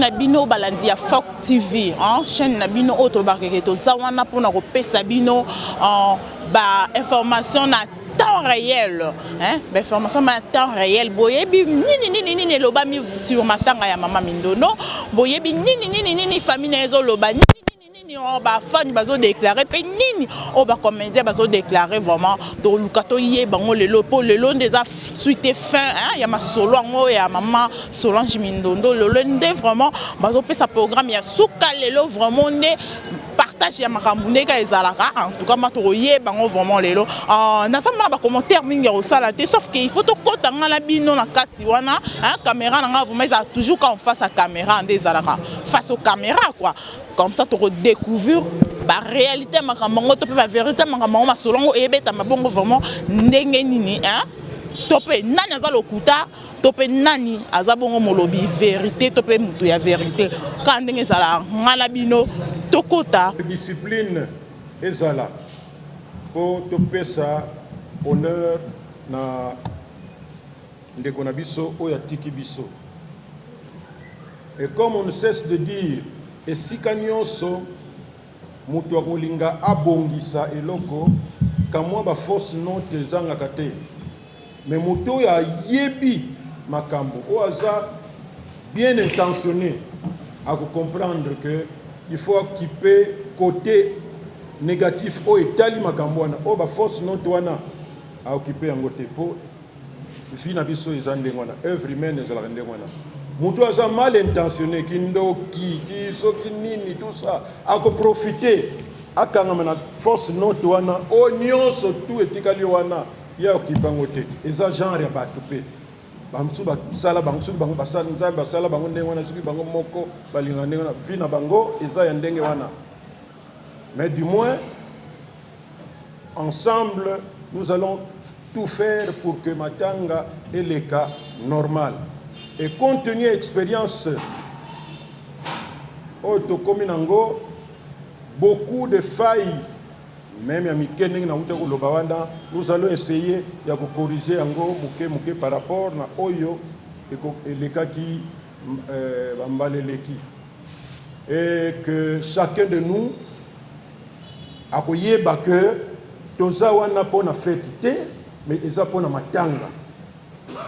Nabino Balandia Fox TV, chaîne Nabino Auto Barreto, Zawana pour nous Sabino, information na temps réel, information na temps réel. Boyebi ni loba mi sur matanga ya mama Mindono, boyebi ni famille nezo loba ni ba fan bazo déclarer pe nini on va commenter bazo déclarer vraiment to lukato yé bango lelo po lelo des a suite fin ya ma solo ngo ya mama Solange Mindondo le nde vraiment bazo pe sa programme ya suka lelo vraiment ne partage ya makamune ka ezalaka en tout cas matoro yé bango vraiment lelo na sama ba commentaire mingi au salate sauf que il faut to kota ngala bino na kati wana caméra na vraiment ils a toujours quand on face à caméra ndé ezalaka face aux caméras quoi. Comme ça, tu redécouvres la réalité, la vérité, ma solongo ebeta mabongo vraiment ndengenini topé nani aza lokuta topé nani aza bongo molobi vérité topé mutu ya vérité quand ndenge zala ngala bino tokota discipline ezala pour topé ça honneur na ndeko na biso oya tiki biso et comme on ne cesse de dire et si kanyonso mutu akolinga abongisa eloko kamwa ba force note zanga kate mais mutu ya yebi makambo oaza bien intentionné à comprendre que il faut occuper côté négatif o etali makambo wana o ba force note wana a occuper yango te po fina biso ezande wana œuvre humaine ezala ndenge wana. Mutu aza mal intentionné, qui soki nini, tout ça, à profiter, à kangamana force note wana, oignon surtout et tikali wana, ya okipangote, et ça genre ya batupé. Bamsu ba sala bangsu bango basala nzambe basala bango ndenge wana soki bango moko balinga ndenge wana vina bango eza ya ndenge wana. Mais du moins ensemble nous allons tout faire pour que Matanga ait les cas normal. Et compte tenu de l'expérience, beaucoup de failles, même nous allons essayer de corriger par rapport à Oyo et les cas qui et que chacun de nous a que Tozawana pour la fête, mais ils ont pour la matanga.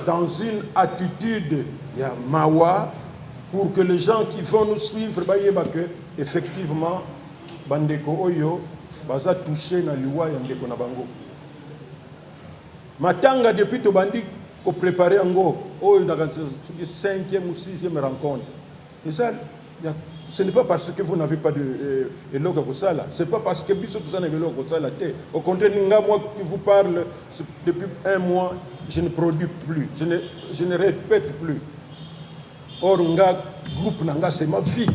Dans une attitude ya mawa pour que les gens qui vont nous suivre que effectivement bandeko oyo baza touché na liwa ya ndeko na bango matanga depuis to bandi ko préparer ngo oyo dans 5e ou 6e rencontre et ça ce n'est pas parce que vous n'avez pas de eloko kosala, c'est pas parce que biso tout ça na eloko kosala té. Au contraire moi qui vous parle depuis un mois, je ne produis plus, je ne répète plus. Or nga groupe nanga c'est ma vie.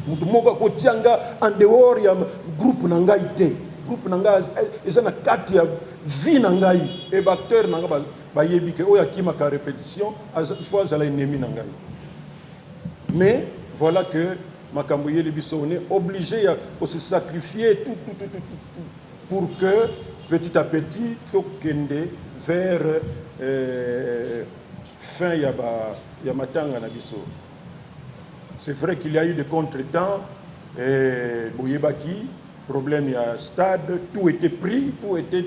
Mutu moko ko tianga en dehors ya groupe nanga ité. Groupe nanga ezana kati ya vie nanga et acteur nanga ba yebi ke oya kima ka répétition il faut azala ennemi nanga. Mais voilà que Makamboye Libiso, on est obligé de se sacrifier tout pour que petit à petit, tokende vers fin Yamatanga Nabiso. C'est vrai qu'il y a eu des contretemps, Boyebaki, problème il y a stade, tout était pris, tout était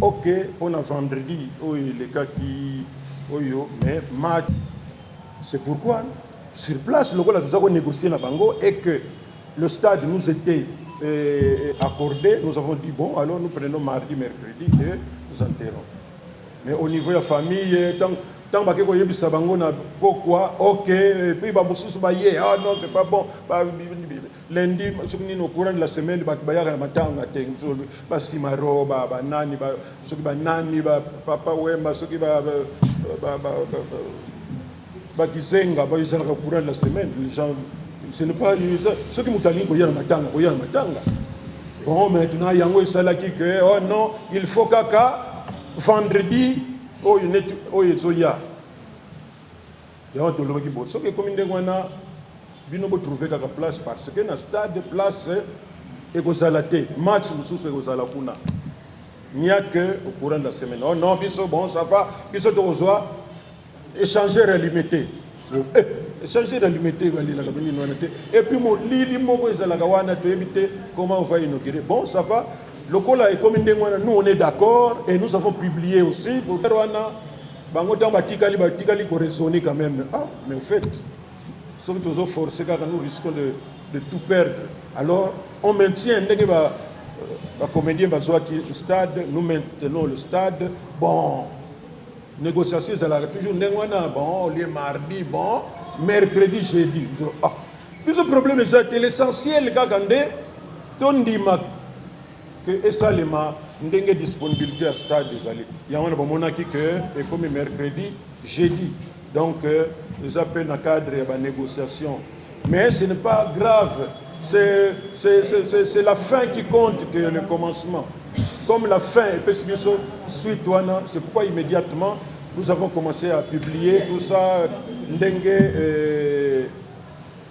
ok, on a vendredi, les cas qui, mais match, c'est pourquoi. Sur place, le rôle de négocier la bango et que le stade nous était accordé, nous avons dit bon, alors nous prenons mardi, mercredi et nous enterrons. Mais au niveau de la famille, tant que bango na pourquoi, ok, et puis ah non, c'est pas bon. Lundi, au courant de la semaine, bayaka matanga simaro, nani, papa wemba, Bakizenga, au courant de la semaine, les gens, ce n'est pas ceux qui m'ont dit qu'il y a un matanga. Bon, maintenant, il y a un salaki que, oh non, il faut kaka, vendredi, oh, il y a. Il y a un tolo qui bosse. Ce qui est comme une déguana, il faut trouver quelque place parce que dans le stade de place, et que ça l'a été, match, nous sommes au Salapuna. Il n'y a que au courant de la semaine. Oh non, biso, bon, ça va, biso, tu reçois. Échanger limité. changer d'alimenter et puis mon lili moko ezalaka wana toyebite comment on va inaugurer. Bon, ça va. Le cola est comme nous on est d'accord et nous avons publié aussi pour wana bango tant batikali ko raisonner quand même. Ah, mais en fait, si nous forcer car nous risquons de tout perdre. Alors, on maintient la comédien bazwaki stade, nous maintenons le stade. Bon, négociation ezalaka toujours ndengwana bon, le mardi bon, mercredi jeudi. Ah, plus le problème est l'essentiel kakande tondima que esalema ndenge disponibilité à stade ezali. Yamana bamonaki que et comme mercredi jeudi. Donc les appels dans le cadre de la négociation. Mais ce n'est pas grave. C'est la fin qui compte que le commencement. Comme la fin est possible suite, c'est pourquoi immédiatement nous avons commencé à publier tout ça,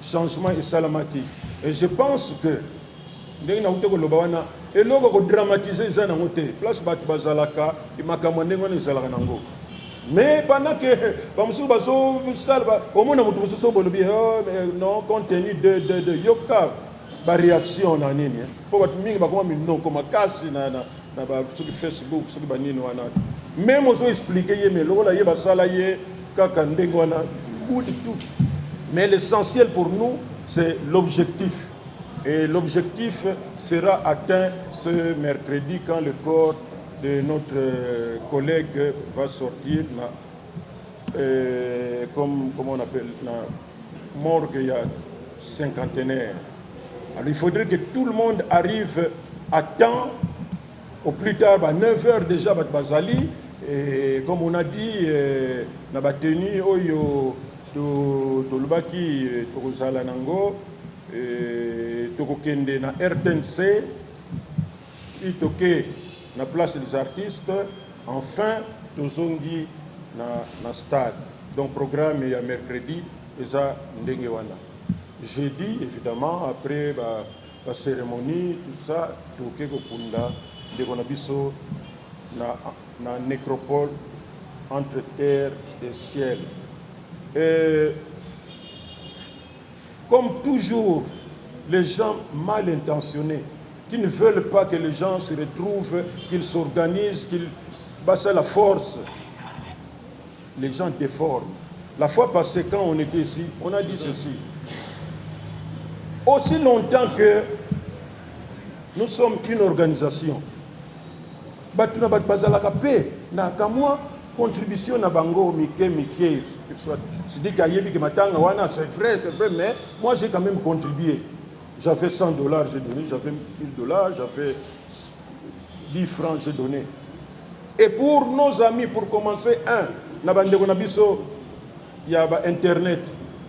changement et salamati. Et je pense que et l'autre dramatiser les place bazalaka et mais pendant que non, compte tenu de yoka la réaction na nini pour mingi bakoma non comme kasi na sur Facebook sur banini wana même ozo expliquer ye mais lola ye basala ye kaka ndengo wana ou de tout. Mais l'essentiel pour nous c'est l'objectif et l'objectif sera atteint ce mercredi quand le corps de notre collègue va sortir comme on appelle la morgue il y a cinquantenaire. Alors il faudrait que tout le monde arrive à temps, au plus tard à 9h déjà à Bazali, et comme on a dit, na bateni oyo to lubaki tokozala nango tokokende na RTNC itoke na place des artistes, enfin tozongi na stade. Donc programme il y a mercredi eza ndenge wana. Jeudi évidemment après la cérémonie tout ça toke kopunda de konabiso na nécropole entre terre et ciel. Et comme toujours les gens mal intentionnés qui ne veulent pas que les gens se retrouvent, qu'ils s'organisent, qu'ils bassent la force. Les gens déforment. La fois passée, quand on était ici, on a dit ceci. Aussi longtemps que nous sommes une organisation, batuna bat bazalaka pe na kamwa contribution na bango mike c'est dit kayebi ke matanga wana c'est vrai mais moi j'ai quand même contribué. J'avais $100 j'ai donné, j'avais $1000, j'avais 10 francs j'ai donné. Et pour nos amis, pour commencer, il y a Internet.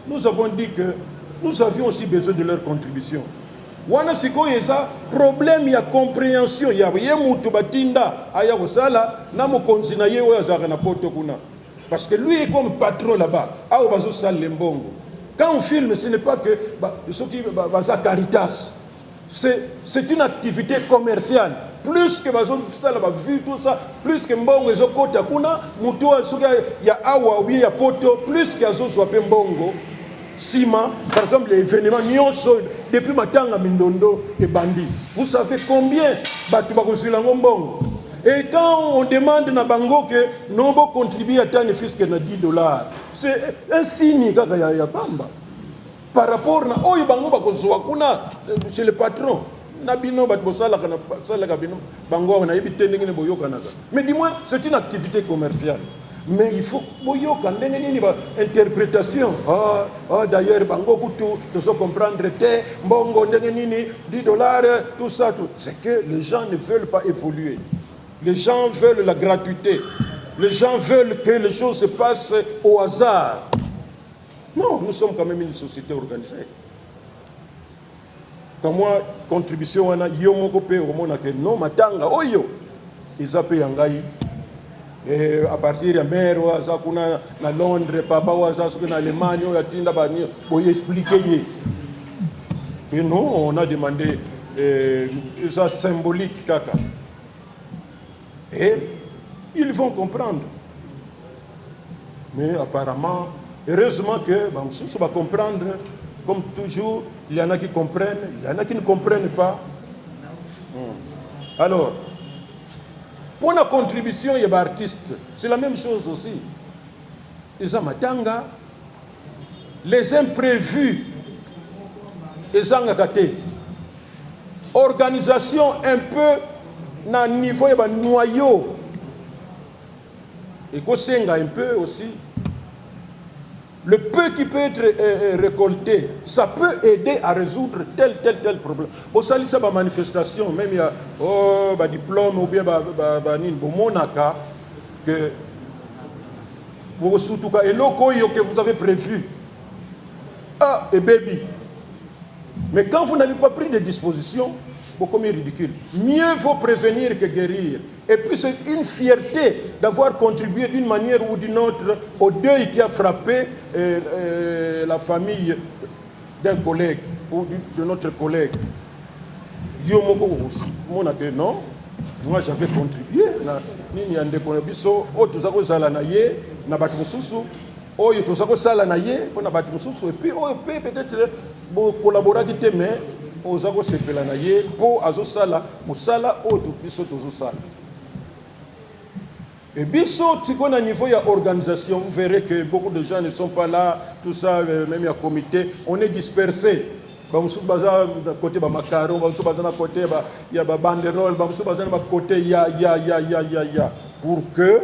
Nous avons dit que nous avions aussi besoin de leur contribution. Wana siko yesa problème ya compréhension ya mutu batinda aya kosala na mokonzi na ye oyo azaka na poto kuna. Parce que lui est comme patron là-bas. Ah bazo sala lembongo. Quand on filme, ce n'est pas que ceux qui baza caritas. C'est une activité commerciale. Plus que bazo sala ba vu tout ça, plus que mbongo ezo kota kuna mutu soki ya awa ou bien ya poto, plus que azo swape mbongo. Sima, par exemple, les événements depuis Matanga Mindondo et Bandi. Vous savez combien et quand on demande à Bango que nous devons contribuer à tant de fils que $10, c'est un signe par rapport à oh Bango chez le patron. Mais dis-moi, c'est une activité commerciale. Mais il faut une interprétation. D'ailleurs, Bango Kutu, tu dois comprendre, Bongo, $10, tout ça. C'est que les gens ne veulent pas évoluer. Les gens veulent la gratuité. Les gens veulent que les choses se passent au hasard. Non, nous sommes quand même une société organisée. Quand moi, contribution, on a non, matanga, oyo, ils appellent Yangaï. Et à partir de mer na Londres papa na Allemagne yatinda bani boy expliquer et non on a demandé ça symbolique kaka et ils vont comprendre mais apparemment Heureusement que on va comprendre, comme toujours, il y en a qui comprennent, il y en a qui ne comprennent pas. Alors, pour la contribution, il y a des artistes, c'est la même chose aussi. Les amatanga, les imprévus, les angakate, organisation un peu na niveau de noyau, et qu'on s'enga un peu aussi. Le peu qui peut être récolté, ça peut aider à résoudre tel problème. Au salut, ça va manifestation, même il y a diplôme ou bien monaka que vous surtout et l'okoyo que vous avez prévu. Ah et baby. Mais quand vous n'avez pas pris de dispositions, beaucoup mieux ridicule. Mieux vaut prévenir que guérir. Et puis c'est une fierté d'avoir contribué d'une manière ou d'une autre au deuil qui a frappé la famille d'un collègue ou de notre collègue. Non, moi j'avais contribué. Et puis peut-être collaborer mais aux sepelanaye pour azosala musala auto biso tozosala. Et biso tikona niveau ya organisation, vous verrez que beaucoup de gens ne sont pas là, tout ça même ya comité, on est dispersé. Bamusu baza côté ba macaron, bamusu baza na côté ba ya ba banderole, bamusu baza na côté ya pour que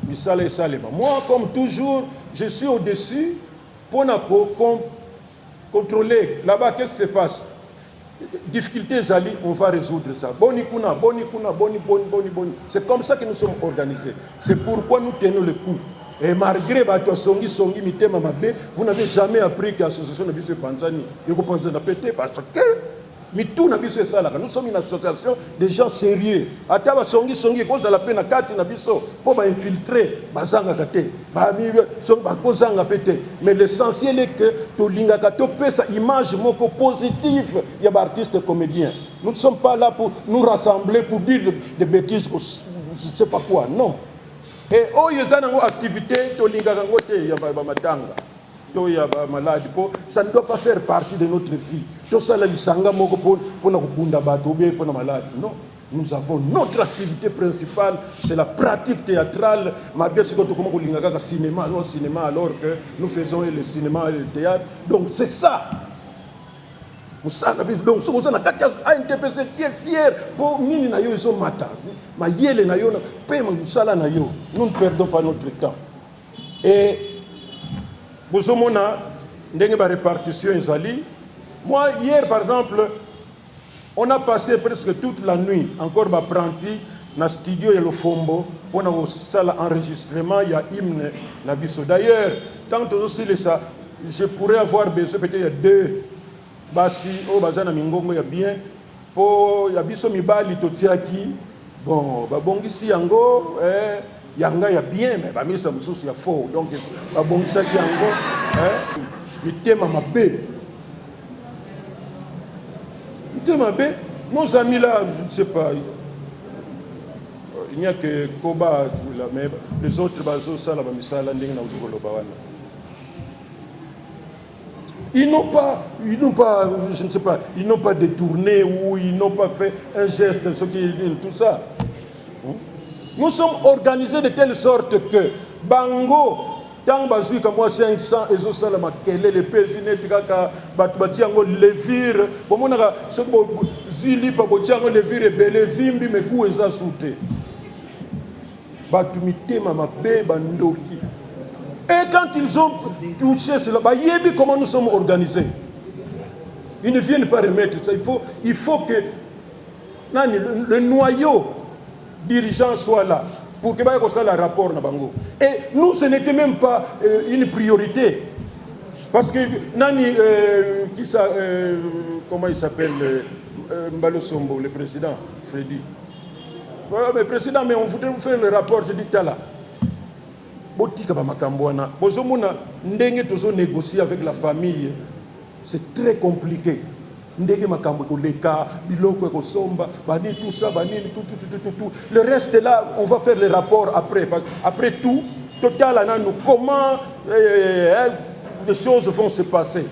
misala et salema. Moi comme toujours, je suis au-dessus pour contrôler. Là-bas, qu'est-ce qui se passe? Difficultés, on va résoudre ça. Boni. C'est comme ça que nous sommes organisés. C'est pourquoi nous tenons le coup. Et malgré Songi, Mitema Mabe, vous n'avez jamais appris que l'association de Bissé Panzani, parce que nous sommes une association de gens sérieux. Ataba Songi, cause à la peine à 4 Nabiso, pour infiltrer, Bazanga Kate, Bazanga Pete. Mais l'essentiel est que tout l'ingakato peut sa image moko positive, il y a des artistes comédiens. Nous ne sommes pas là pour nous rassembler, pour dire des bêtises, je ne sais pas quoi, non. Et oh, il y a une activité, il y a matanga. Ça ne doit pas faire partie de notre vie. Tout ça, non. Nous avons notre activité principale, c'est la pratique théâtrale. Malgré ce que nous cinéma, alors que nous faisons le cinéma et le théâtre. Donc c'est ça. Donc, si vous avez un NTPC qui est fier pour nous, nous ne perdons pas notre temps. Et vous avez une répartition. Moi, hier, par exemple, on a passé presque toute la nuit, encore apprenti, dans le studio de l'Ofombo, pour l'enregistrement, il y a hymne. D'ailleurs, tant que je pourrais avoir besoin peut-être de 2. Basi o bazana mingongo ya bien po ya biso mibali totiaki bon babongisi yango yanga ya bien mais ba misa mususu ya faux donc babongisa ki yango mitema mabe nos amis là je ne sais pas il n'y a que Koba la même les autres bazo sala ba misala ndenge na uzolo bawana. Ils n'ont pas, je ne sais pas, ils n'ont pas détourné ou ils n'ont pas fait un geste, tout ça. Nous sommes organisés de telle sorte que Bango, tant que comme moi 500 et zo sala makele les pesineti kaka batu yango levire, bomona ce zili pa botiango levire belé vimbi meku eza souté. Batu mitema mabe bandoki. Et quand ils ont touché cela, comment nous sommes organisés. Ils ne viennent pas remettre ça. Il faut que le noyau dirigeant soit là pour que ça le rapport na bango. Et nous, ce n'était même pas une priorité. Parce que comment il s'appelle Mbalo Sombo, le président, Freddy. Mais président, mais on voudrait vous faire le rapport, je dis Tala. Négocier avec la famille, c'est très compliqué. Tout ça, tout. Le reste là, on va faire les rapports après. Après tout, total, comment les choses vont se passer.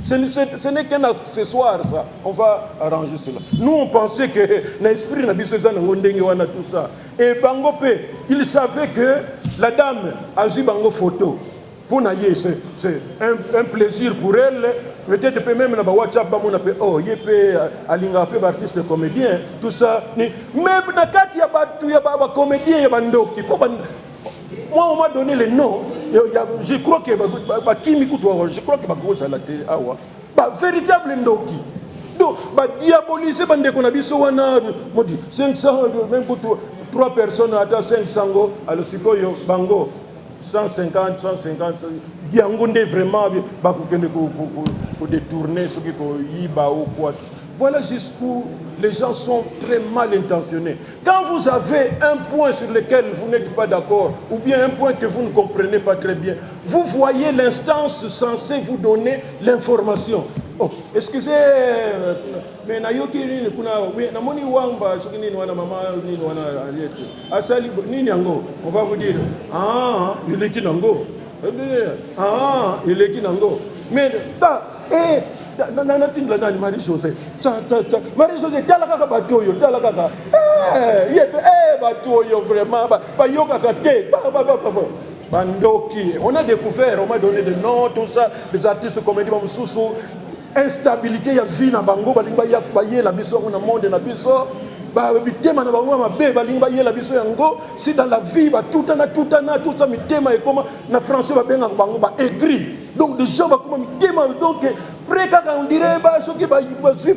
Ce n'est qu'un accessoire, ça. On va arranger cela. Nous, on pensait que l'esprit n'a pas tout ça. Et Bangope, il savait que la dame a vu Bango photo. Pour Naye, c'est un plaisir pour elle. Peut-être même dans WhatsApp, oh, il peut aller artiste comédien, tout ça. Même dans le cas, il y a des comédiens, il y a des bandoki. Moi, on m'a donné le nom. Je crois que je crois que c'est à la télé. Véritable ndoki. Donc, diaboliser bande qu'on a dit 500, même pour 3 personnes, à 500 go, alors c'est quoi bango 150, 150. Il y a vraiment pour détourner ce qui est ou quoi. Voilà jusqu'où les gens sont très mal intentionnés. Quand vous avez un point sur lequel vous n'êtes pas d'accord, ou bien un point que vous ne comprenez pas très bien, vous voyez l'instance censée vous donner l'information. Oh, excusez, mais nayoki nini kuna namoni wamba soki nini wana mama nini wana aliyetu asali nini yango on va vous dire il est qui nango il est qui nango mais natinga nani Marie-Josée Marie-Josée tala kaka bato oyo tala kaka bato oyo vraiment bayoka te bandoki on a découvert on m'a donné des noms tout ça les artistes comédie bamususu instabilité ya vie na bango balinga ya bayela biso na monde na biso ba bitema na bango mabe balinga yela biso yango si dans la vie ba tout ça mitema et comment na français ba benga bango ba aigri donc des gens ba comme mitema donc preka on dirait ba soki ba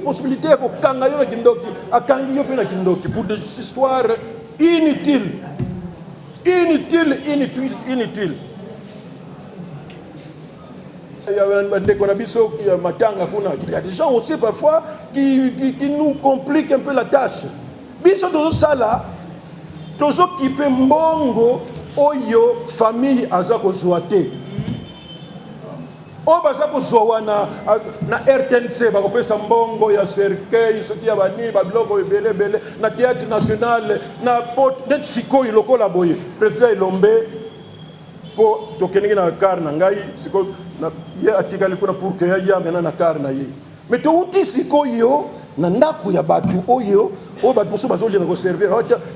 possibilité ko kanga yo na kindoki akangi yo pe na kindoki pour des histoires inutiles. Il y a des gens aussi parfois qui nous compliquent un peu la tâche. Biso tozo sala tozo kipe mbongo oyo famille aza kozwa te. O baza kozwa na RTNC bakopesa mbongo ya cercueil soki ya bani ba biloko ebele na théâtre national na pot net sikoyi lokola boye président Ilombe po tokengi na kar na ngai siko na ye atikali kuna pour que ya mena na kar na ye mais to uti sikoyo na ndako ya batu oyo o batu muso bazoli na ko servir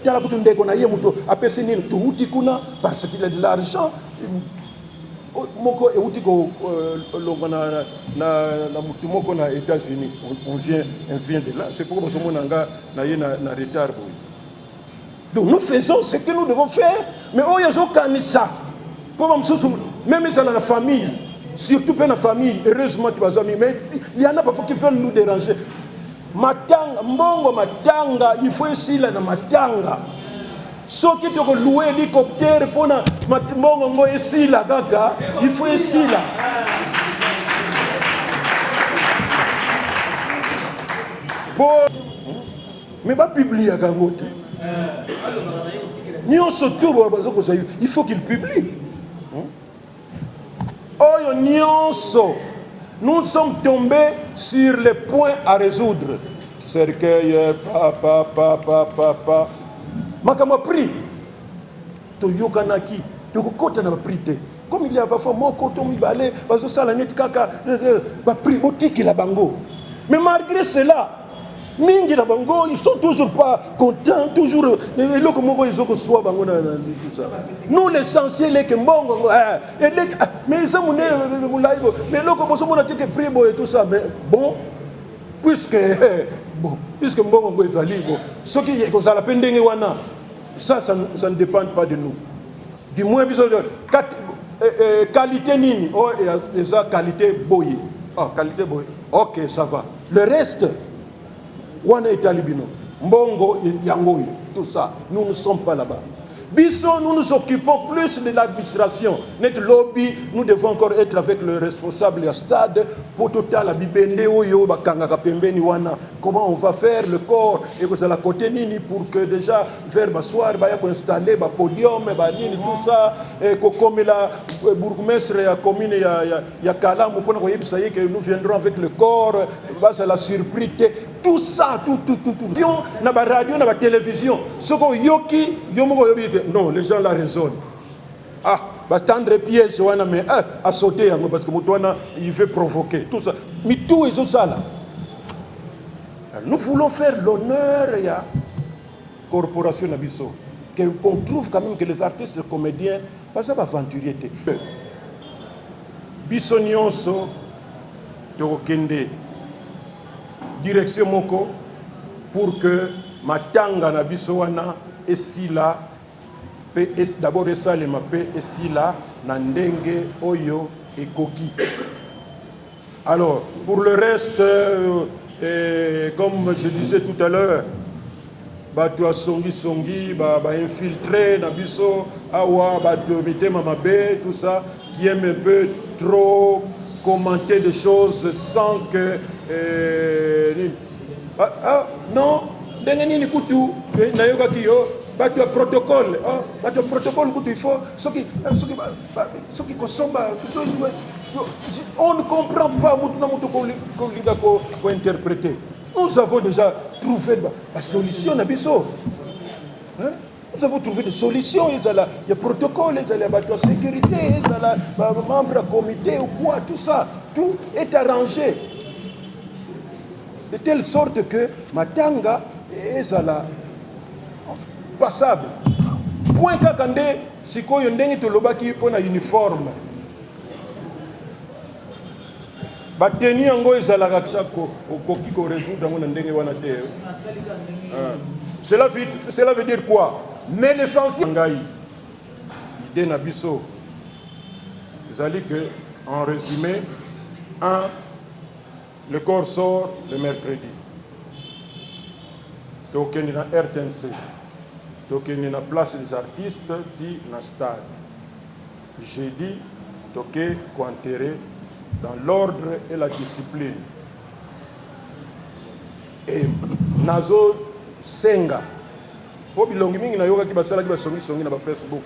tala kutu ndeko na ye muto apesi nini to uti kuna parce qu'il a de l'argent moko euti ko longa na mutu moko na États-Unis on vient de là c'est pourquoi basomo nanga na ye na retard boy. Donc nous faisons ce que nous devons faire mais oyo zo kanisa même dans la famille, surtout dans la famille, heureusement tu vas amis, mais il y en a parfois qui veulent nous déranger. Matanga, mbongo matanga, il faut ici là na matanga. Ceux qui te louer hélicoptère pour na mbongo ngo ici là gaga, il faut ici là. Pour mais pas publier à Gangote. Il faut qu'il publie. Nous sommes tombés sur les points à résoudre. Cercueil, papa. Makama pris. Toyokanaki. Tokokota na prité. Comme il y a parfois mon coton balé, bazo sala net kaka, ba pri botiki la bango. Mais malgré cela, mingi na bango, ils sont toujours pas contents, toujours le comme ils ont soit bango na tout ça. Nous l'essentiel est que mbongo mais ça mon mais le comme ça mon a que pribo et tout ça mais bon puisque mbongo ezali bon ce qui est comme ça la pendenge wana ça ne dépend pas de nous. Du moins biso qualité nini oh et ça qualité boye. Qualité boye. OK, ça va. Le reste wana etalibino mbongo yangoyi tout ça nous ne sommes pas là-bas. Biso, nous nous occupons plus de l'administration. Notre lobby, nous devons encore être avec le responsable du stade pour total la bibende oyo bakanga pembeni wana. Comment on va faire le corps et que ça la côté nini pour que déjà vers soir ba ya ko installer ba podium ba nini tout ça et comme la bourgmestre ya commune ya Kalamu pour koyebisa ye que nous viendrons avec le corps ba ça la surprise tout ça tout na ba radio na ba télévision soko yoki yomoko yobi non, les gens la raisonnent. tendre piège, mais à sauter, parce que il veut provoquer, tout ça. Mais tout est ça là. Nous voulons faire l'honneur à la corporation Nabiso, qu'on trouve quand même que les artistes, les comédiens, pas ça va aventurier. Biso nyonso tokende direction moko pour que matanga na biso wana esila pe d'abord esalema pe esila na ndenge oyo ekoki. Alors pour le reste comme je disais tout à l'heure, bato songi infiltré na biso awa bato mitema mabe, tout ça, qui aime un peu trop commenter des choses sans que non ndenge nini kutu nayoka kiyo bato protocole bato protocole kutu il faut soki kosomba on ne comprend pas ko interpréter. Nous avons déjà trouvé la solution na biso. Nous avons trouvé des solutions. Il y a protocole, il y a sécurité, il y a membres du comité ou quoi, tout ça. Tout est arrangé. De telle sorte que Matanga est passable. Point kakande, si ko yondenge to lobaki pona uniforme. Bateni yango ezalaka ko okoki ko résoudre ngo ndenge wana te. Cela veut dire quoi? Mais l'essentiel ngai idée na biso ezali que en résumé, le corps sort le mercredi. Tokeni na RTNC. Tokeni na place des artistes ti na stade. Jeudi toke ko enterrer dans l'ordre et la discipline. Et nazo senga po bilongi mingi na yoka ki basala ki basongi na ba Facebook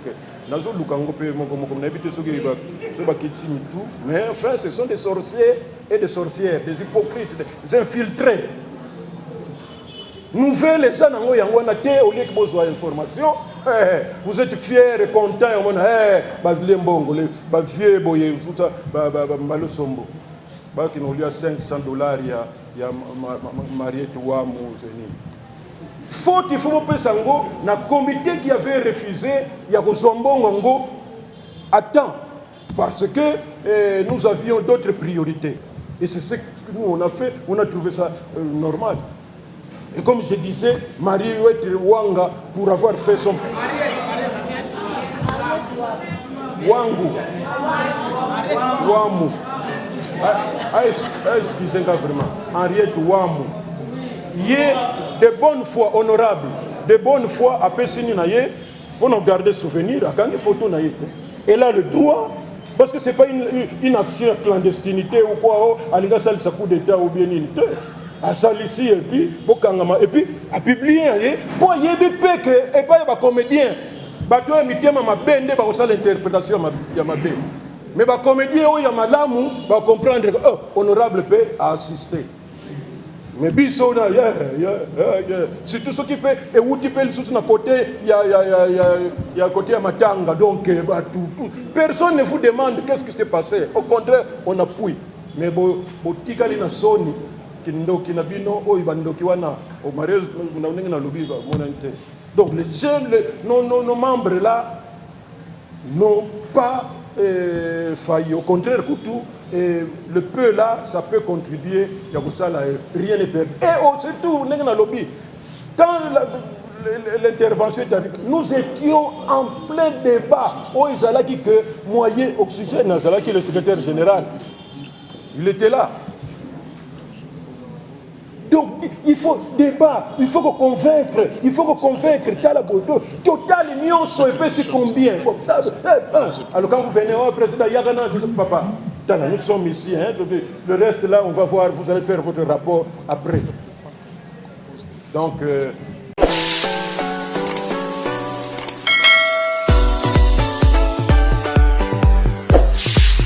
nazo lukango pe moko na ebite soki ba kitsi mitu, mais enfin ce sont des sorciers et des sorcières, des hypocrites, des infiltrés. Nouvelle ça nango yango na te au lieu que besoin information. Vous êtes fiers et contents on bazile mbongo le ba vieux boye usuta ba mbalo sombo ba ki no lia $500 ya Mariette Wamu zeni. Faute il faut pas sango na comité qui avait refusé ya kosombongo ngo attends parce que nous avions d'autres priorités et c'est ce que nous on a fait, on a trouvé ça normal. Et comme je disais, Mariette Wanga, pour avoir fait son... Wamu. Excusez-moi vraiment. Henriette Wamu. Il y a de bonne foi honorable, de bonne foi à Pessininaye, pour nous garder souvenir, à quand il faut tout naïe. Elle a le droit, parce que ce n'est pas une action de clandestinité ou quoi, à l'ingasal sa coup d'état ou bien une à Salissi et puis à publier pour y avoir que et pas les comédiens bato mitema mabende ba osala l'interprétation ya mabe mais ba comédien o ya malamu ba comprendre que honorable paix a assisté mais biso na c'est tout ce qui fait et où tu peux le soutenir à côté il y a côté à Matanga donc personne ne vous demande qu'est-ce qui s'est passé, au contraire on appuie mais bo tikali na soni kindoki na bino o ibandoki wana au mariage na ndenge na lobi ba monante. Donc les jeunes nos membres là n'ont pas failli, au contraire le peu là ça peut contribuer ya kusala rien n'est perdu et surtout ndenge na lobi quand l'intervention est arrivée nous étions en plein débat o izalaki que moyen oxygène azalaki le secrétaire général il était là. Donc, il faut débat, il faut convaincre, Total Union soit c'est combien. Alors quand vous venez au président Yagana, papa, nous sommes ici, hein, le reste là, on va voir, vous allez faire votre rapport après. Donc,